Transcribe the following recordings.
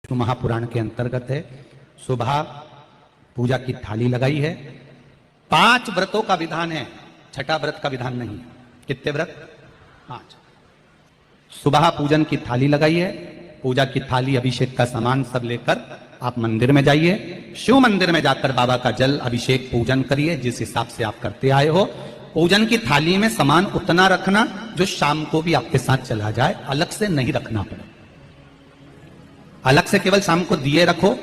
महापुराण के अंतर्गत है। सुबह पूजा की थाली लगाई है। 5 व्रतों का विधान है, छठा व्रत का विधान नहीं है। कितने व्रत? 5। सुबह पूजन की थाली लगाई है। पूजा की थाली, अभिषेक का सामान सब लेकर आप मंदिर में जाइए। शिव मंदिर में जाकर बाबा का जल अभिषेक पूजन करिए जिस हिसाब से आप करते आए हो। पूजन की थाली में सामान उतना रखना जो शाम को भी आपके साथ चला जाए, अलग से नहीं रखना पड़े। अलग से केवल शाम को दिए रखो,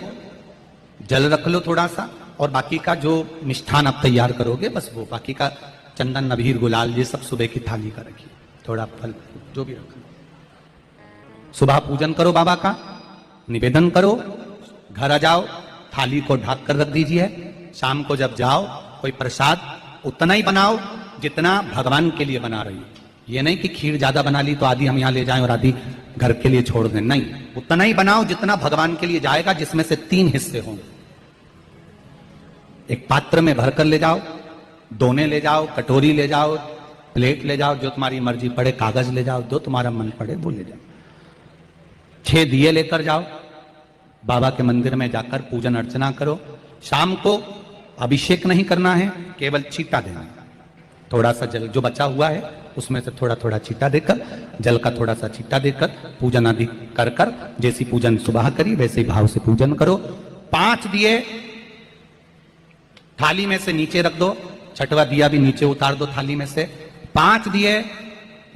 जल रख लो थोड़ा सा, और बाकी का जो मिष्ठान आप तैयार करोगे बस वो, बाकी का चंदन नबीर गुलाल ये सब सुबह की थाली का रखिए, थोड़ा फल जो भी रखो। सुबह पूजन करो, बाबा का निवेदन करो, घर आ जाओ, थाली को ढक कर रख दीजिए। शाम को जब जाओ कोई प्रसाद उतना ही बनाओ जितना भगवान के लिए बना रही हो। ये नहीं कि खीर ज्यादा बना ली तो आधी हम यहां ले जाएं और आधी घर के लिए छोड़ दें, नहीं, उतना ही बनाओ जितना भगवान के लिए जाएगा, जिसमें से 3 हिस्से होंगे। एक पात्र में भरकर ले जाओ, दोने ले जाओ, कटोरी ले जाओ, प्लेट ले जाओ, जो तुम्हारी मर्जी पड़े, कागज ले जाओ, जो तुम्हारा मन पड़े वो ले जाओ। 6 दिए लेकर जाओ, बाबा के मंदिर में जाकर पूजन अर्चना करो। शाम को अभिषेक नहीं करना है, केवल छींटा देना है। थोड़ा सा जल जो बचा हुआ है उसमें से थोड़ा थोड़ा छींटा देकर, जल का थोड़ा सा छींटा देकर पूजन आदि कर कर, जैसी पूजन सुबह करी वैसे ही भाव से पूजन करो। 5 दिए थाली में से नीचे रख दो, छठवा दिया भी नीचे उतार दो थाली में से। 5 दिए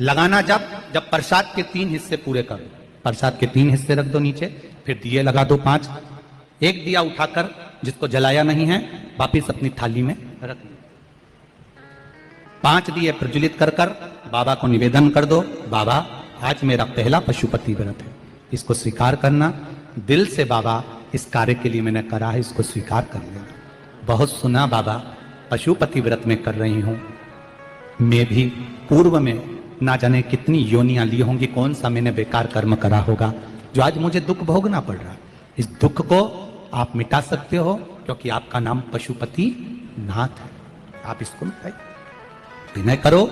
लगाना जब प्रसाद के 3 हिस्से पूरे कर दो, प्रसाद के 3 हिस्से रख दो नीचे, फिर दिए लगा दो 5। एक दिया उठाकर जिसको जलाया नहीं है वापिस अपनी थाली में रख दो। 5 दिए प्रज्वलित कर कर बाबा को निवेदन कर दो, बाबा आज मेरा पहला पशुपति व्रत है, इसको स्वीकार करना। दिल से बाबा इस कार्य के लिए मैंने करा है, इसको स्वीकार कर लेना। बहुत सुना बाबा पशुपति व्रत में कर रही हूं, मैं भी पूर्व में ना जाने कितनी योनियां ली होंगी, कौन सा मैंने बेकार कर्म करा होगा जो आज मुझे दुख भोगना पड़ रहा है। इस दुख को आप मिटा सकते हो क्योंकि आपका नाम पशुपति नाथ है। आप इसको मिटाइए, विनय करो,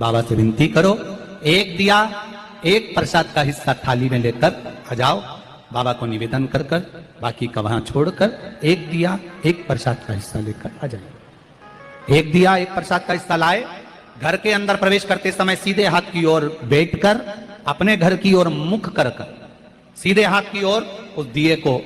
बाबा से विनती करो। एक दिया, एक प्रसाद का हिस्सा थाली में लेकर आ जाओ, बाबा को निवेदन कर कर, बाकी का वहां छोड़कर एक दिया, एक प्रसाद का हिस्सा लेकर आ जाए। एक दिया, एक प्रसाद का हिस्सा लाए, घर के अंदर प्रवेश करते समय सीधे हाथ की ओर बैठकर अपने घर की ओर मुख कर कर सीधे हाथ की ओर उस दिए को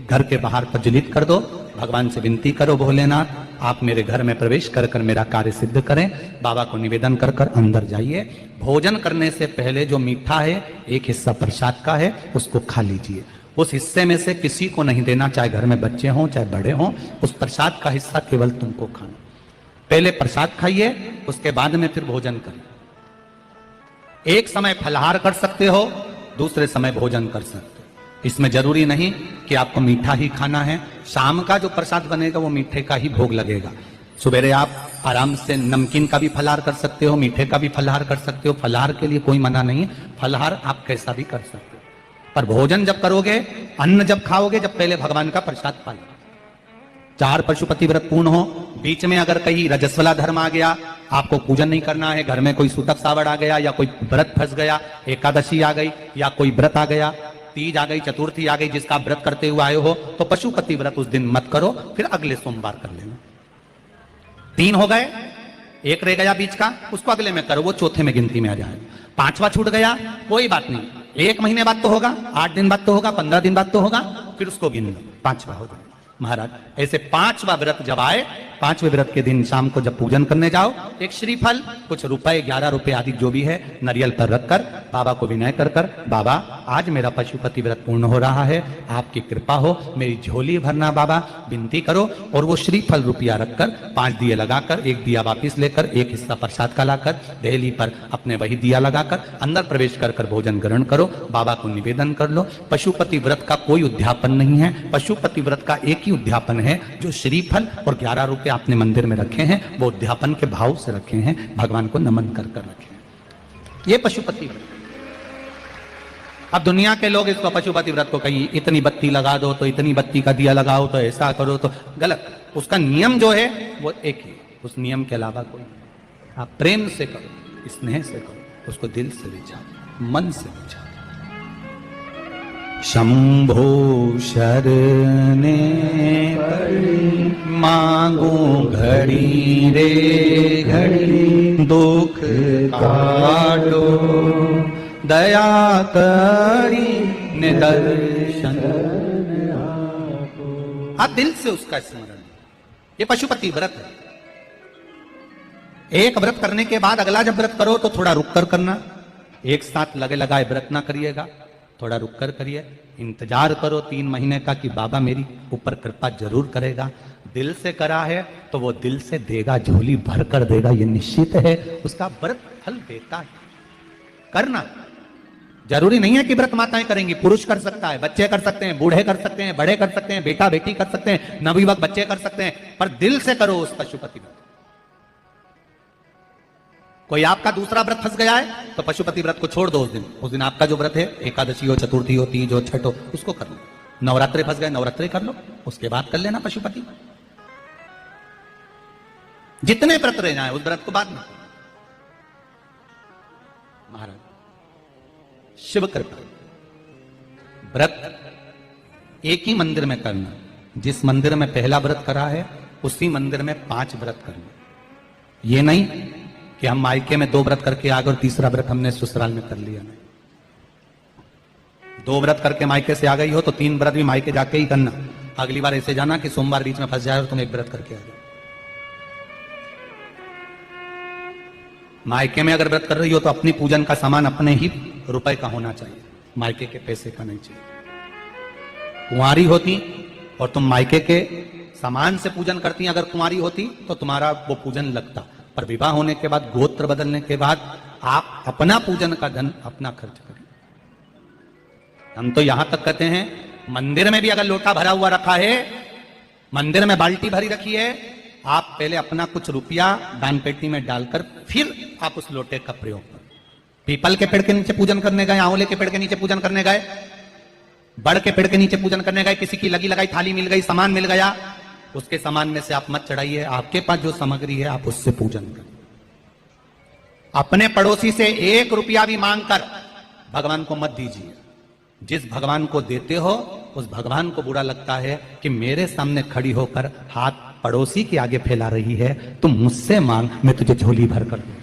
घर के बाहर प्रज्वलित कर दो। भगवान से विनती करो, भोलेनाथ आप मेरे घर में प्रवेश कर कर मेरा कार्य सिद्ध करें। बाबा को निवेदन कर कर अंदर जाइए। भोजन करने से पहले जो मीठा है, एक हिस्सा प्रसाद का है, उसको खा लीजिए। उस हिस्से में से किसी को नहीं देना, चाहे घर में बच्चे हों चाहे बड़े हों। उस प्रसाद का हिस्सा केवल तुमको खाना। पहले प्रसाद खाइए, उसके बाद में फिर भोजन करिए। एक समय फलाहार कर सकते हो, दूसरे समय भोजन कर सकते हो। इसमें जरूरी नहीं कि आपको मीठा ही खाना है। शाम का जो प्रसाद बनेगा वो मीठे का ही भोग लगेगा। सुबेरे आप आराम से नमकीन का भी फलाहार कर सकते हो, मीठे का भी फलाहार कर सकते हो। फलाहार के लिए कोई मना नहीं है, फलाहार आप कैसा भी कर सकते हो। पर भोजन जब करोगे, अन्न जब खाओगे, जब पहले भगवान का प्रसाद पालो। 4 पशुपति व्रत पूर्ण हो, बीच में अगर कहीं रजस्वला धर्म आ गया, आपको पूजन नहीं करना है, घर में कोई सूतक सावड़ आ गया, या कोई व्रत फंस गया, एकादशी आ गई, या कोई व्रत आ गया, तीज आ गई, चतुर्थी आ गई, जिसका आप व्रत करते हुए आए हो, तो पशुपति व्रत उस दिन मत करो, फिर अगले सोमवार कर लेना। 3 हो गए, एक रह गया बीच का, उसको अगले में करो, वो चौथे में गिनती में आ जाए। 5वां छूट गया, कोई बात नहीं, 1 महीने बाद तो होगा, 8 दिन बाद तो होगा, 15 दिन बाद तो होगा, फिर उसको गिन लो, 5वां हो जाए। महाराज ऐसे 5वां व्रत जब आए, 5वें व्रत के दिन शाम को जब पूजन करने जाओ, एक श्रीफल, कुछ रुपए, 11 रुपए आदि जो भी है, नारियल पर रखकर बाबा को विनय कर कर, बाबा आज मेरा पशुपति व्रत पूर्ण हो रहा है, आपकी कृपा हो, मेरी झोली भरना बाबा, विनती करो। और वो श्रीफल रुपया रखकर 5 दिए लगाकर, एक दिया वापिस लेकर, एक हिस्सा प्रसाद का लाकर देहली पर अपने वही दिया लगाकर अंदर प्रवेश कर कर भोजन ग्रहण करो। बाबा को निवेदन कर लो। पशुपति व्रत का कोई उद्यापन नहीं है, पशुपति व्रत का एक ही उद्यापन है, जो श्रीफल और 11 रुपए आपने मंदिर में रखे हैं, वो उद्यापन के भाव से रखे हैं, भगवान को नमन कर कर रखे हैं। ये पशुपति व्रत। अब दुनिया के लोग इसको पशुपति व्रत को कहीं इतनी बत्ती लगा दो, तो इतनी बत्ती का दिया लगाओ, तो ऐसा करो, तो गलत। उसका नियम जो है वो एक ही, उस नियम के अलावा कोई। आप प्रेम से करो, स्नेह से करो, उसको दिल से विचारो, मन से विचारो। शंभो शरणे मांगू घड़ी रे घड़ी, दुख काटो दया करी निदर्शन। आप दिल से उसका स्मरण, ये पशुपति व्रत है। एक व्रत करने के बाद अगला जब व्रत करो तो थोड़ा रुक कर करना, एक साथ लगे लगाए व्रत ना करिएगा, थोड़ा रुक कर करिए, इंतजार करो 3 महीने का कि बाबा मेरी ऊपर कृपा जरूर करेगा। दिल से करा है तो वो दिल से देगा, झोली भर कर देगा, ये निश्चित है, उसका व्रत फल देता है। करना जरूरी नहीं है कि व्रत माताएं करेंगी, पुरुष कर सकता है, बच्चे कर सकते हैं, बूढ़े कर सकते हैं, बड़े कर सकते हैं, बेटा बेटी कर सकते हैं, नवयुवक बच्चे कर सकते हैं, पर दिल से करो उस पशुपति व्रत। कोई आपका दूसरा व्रत फंस गया है तो पशुपति व्रत को छोड़ दो। उस दिन आपका जो व्रत है, एकादशी हो, चतुर्थी हो, तीज हो, छठ हो, उसको कर लो। नवरात्रे फंस गए, नवरात्रे कर लो, उसके बाद कर लेना पशुपति। जितने व्रत रह जाए उस व्रत को बाद में। महाराज शिव कृपा, व्रत एक ही मंदिर में करना, जिस मंदिर में पहला व्रत करा है उसी मंदिर में 5 व्रत करना। ये नहीं कि हम मायके में 2 व्रत करके आ गए और तीसरा व्रत हमने ससुराल में कर लिया। नहीं, 2 व्रत करके मायके से आ गई हो तो 3 व्रत भी मायके जाके ही करना। अगली बार ऐसे जाना कि सोमवार बीच में फंस जाए और तुम 1 व्रत करके आ जाओ। मायके में अगर व्रत कर रही हो तो अपनी पूजन का सामान अपने ही रुपए का होना चाहिए, मायके के पैसे का नहीं चाहिए। कुंवारी होती और तुम मायके के सामान से पूजन करती, अगर कुंवारी होती तो तुम्हारा वो पूजन लगता, पर विवाह होने के बाद, गोत्र बदलने के बाद आप अपना पूजन का धन अपना खर्च करें। हम तो यहां तक कहते हैं मंदिर में भी अगर लोटा भरा हुआ रखा है, मंदिर में बाल्टी भरी रखी है, आप पहले अपना कुछ रुपया दान पेटी में डालकर फिर आप उस लोटे का प्रयोग करें। पीपल के पेड़ के नीचे पूजन करने गए, आंवले के पेड़ के नीचे पूजन करने गए, बड़ के पेड़ के नीचे पूजन करने गए, किसी की लगी लगाई थाली मिल गई, सामान मिल गया, उसके सामान में से आप मत चढ़ाइए। आपके पास जो सामग्री है आप उससे पूजन करें। अपने पड़ोसी से 1 रुपया भी मांगकर भगवान को मत दीजिए। जिस भगवान को देते हो उस भगवान को बुरा लगता है कि मेरे सामने खड़ी होकर हाथ पड़ोसी के आगे फैला रही है, तुम मुझसे मांग, मैं तुझे झोली भर कर दूं।